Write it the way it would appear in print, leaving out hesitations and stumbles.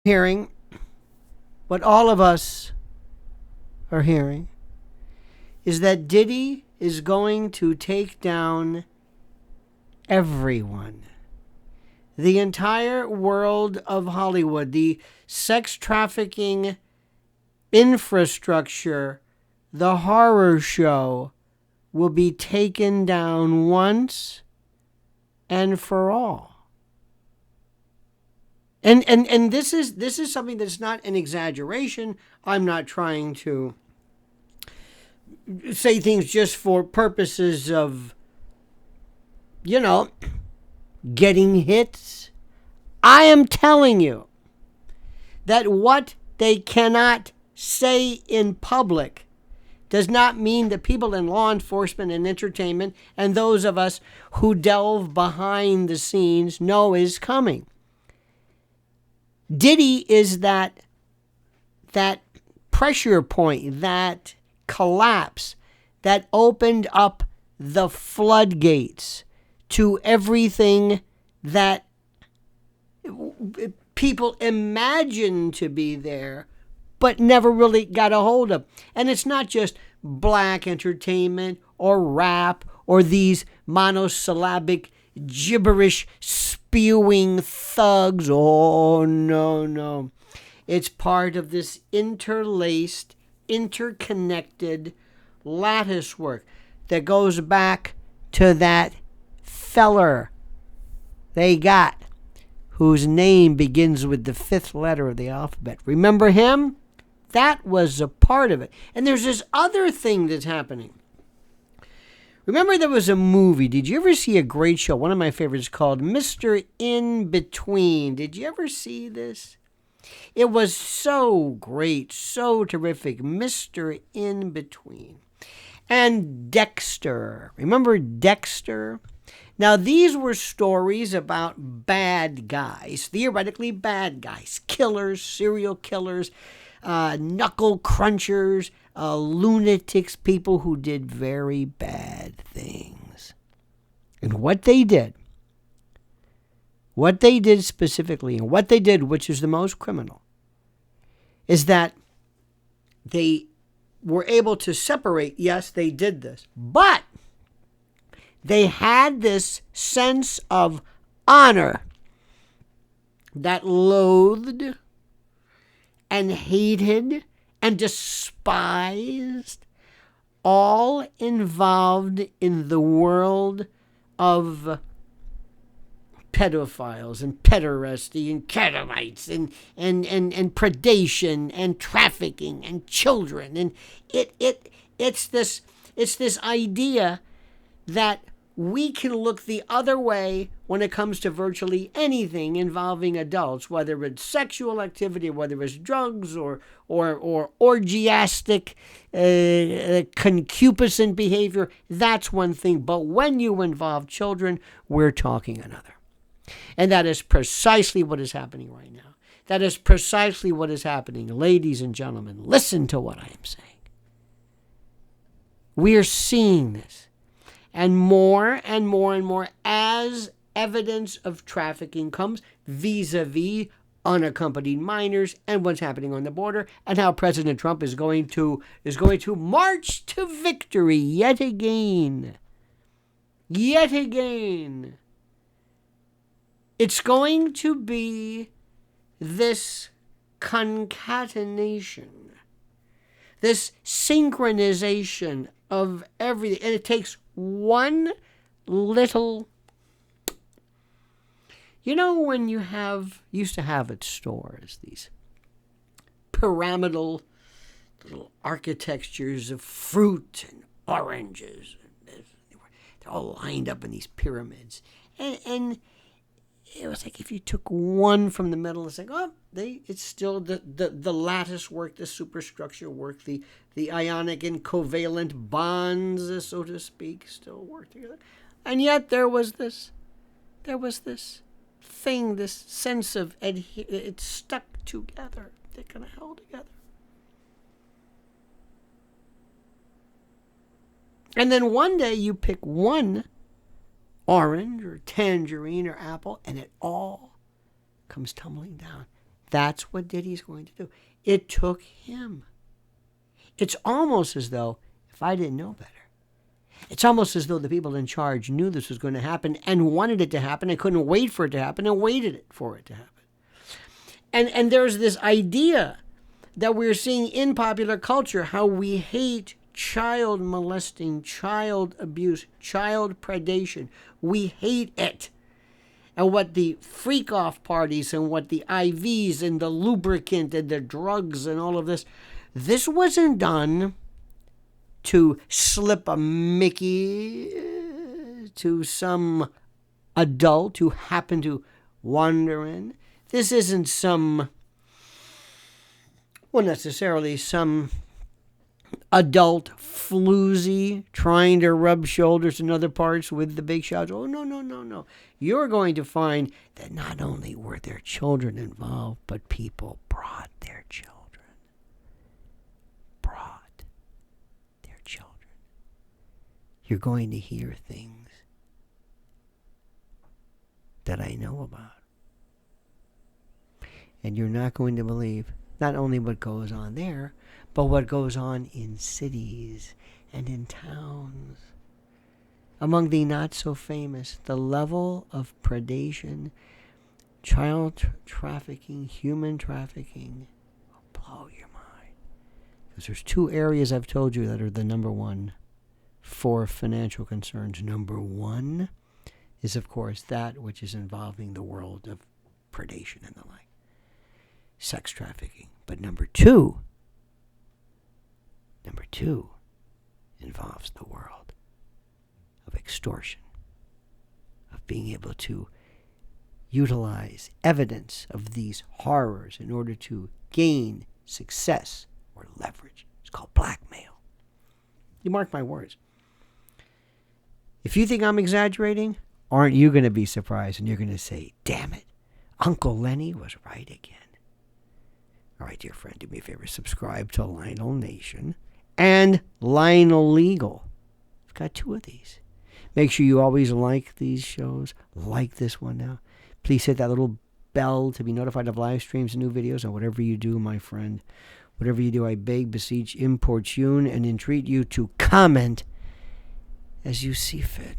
hearing, what all of us are hearing, is that Diddy is going to take down everyone. The entire world of Hollywood, the sex trafficking infrastructure, the horror show will be taken down once and for all. And this is something that's not an exaggeration. I'm not trying to say things just for purposes of, getting hits. I am telling you that what they cannot say in public does not mean that people in law enforcement and entertainment and those of us who delve behind the scenes know is coming. Diddy is that pressure point, that collapse that opened up the floodgates to everything that people imagined to be there but never really got a hold of. And it's not just black entertainment or rap or these monosyllabic gibberish spewing thugs. Oh, no. It's part of this interlaced, interconnected lattice work that goes back to that feller they got whose name begins with the fifth letter of the alphabet. Remember him? That was a part of it. And there's this other thing that's happening. Remember there was a movie. Did you ever see a great show? One of my favorites called Mr. In Between. Did you ever see this? It was so great, so terrific. Mr. In Between. And Dexter. Remember Dexter? Now, these were stories about bad guys, theoretically bad guys, killers, serial killers, knuckle crunchers, lunatics, people who did very bad things. And what they did specifically, and what they did, which is the most criminal, is that they were able to separate, yes, they did this, but they had this sense of honor that loathed and hated and despised all involved in the world of pedophiles and pederasty and catamites and predation and trafficking and children. And it's this idea that we can look the other way when it comes to virtually anything involving adults, whether it's sexual activity, whether it's drugs or orgiastic, concupiscent behavior. That's one thing. But when you involve children, we're talking another. And that is precisely what is happening right now. That is precisely what is happening. Ladies and gentlemen, listen to what I am saying. We are seeing this. And more and more and more as evidence of trafficking comes vis-a-vis unaccompanied minors and what's happening on the border and how President Trump is going to march to victory yet again. Yet again. It's going to be this concatenation, this synchronization of everything. And it takes one little, when you used to have at stores these pyramidal little architectures of fruit and oranges. They're all lined up in these pyramids. And it was like if you took one from the middle, it's like, it's still the lattice work, the superstructure work, the ionic and covalent bonds, so to speak, still work together. And yet there was this thing, this sense of it stuck together. They kind of held together. And then one day you pick one orange or tangerine or apple, and it all comes tumbling down. That's what Diddy's going to do. It took him. It's almost as though, if I didn't know better, it's almost as though the people in charge knew this was going to happen and wanted it to happen and couldn't wait for it to happen and waited for it to happen. And there's this idea that we're seeing in popular culture, how we hate child molesting, child abuse, child predation. We hate it. And what the freak-off parties and what the IVs and the lubricant and the drugs and all of this, this wasn't done to slip a Mickey to some adult who happened to wander in. This isn't necessarily some adult floozy trying to rub shoulders in other parts with the big shots. Oh, no. You're going to find that not only were there children involved, but people brought their children. You're going to hear things that I know about. And you're not going to believe not only what goes on there, but what goes on in cities and in towns. Among the not so famous, the level of predation, child trafficking, human trafficking will blow your mind. Because there's two areas I've told you that are the number one for financial concerns. Number one is, of course, that which is involving the world of predation and the like. Sex trafficking. But number two involves the world of extortion, of being able to utilize evidence of these horrors in order to gain success or leverage. It's called blackmail. You mark my words. If you think I'm exaggerating, aren't you going to be surprised and you're going to say, damn it, Uncle Lenny was right again. All right, dear friend, do me a favor, subscribe to Lionel Nation and Lionel Legal. I've got two of these. Make sure you always like these shows. Like this one now. Please hit that little bell to be notified of live streams and new videos, and whatever you do, my friend, whatever you do, I beg, beseech, importune, and entreat you to comment as you see fit.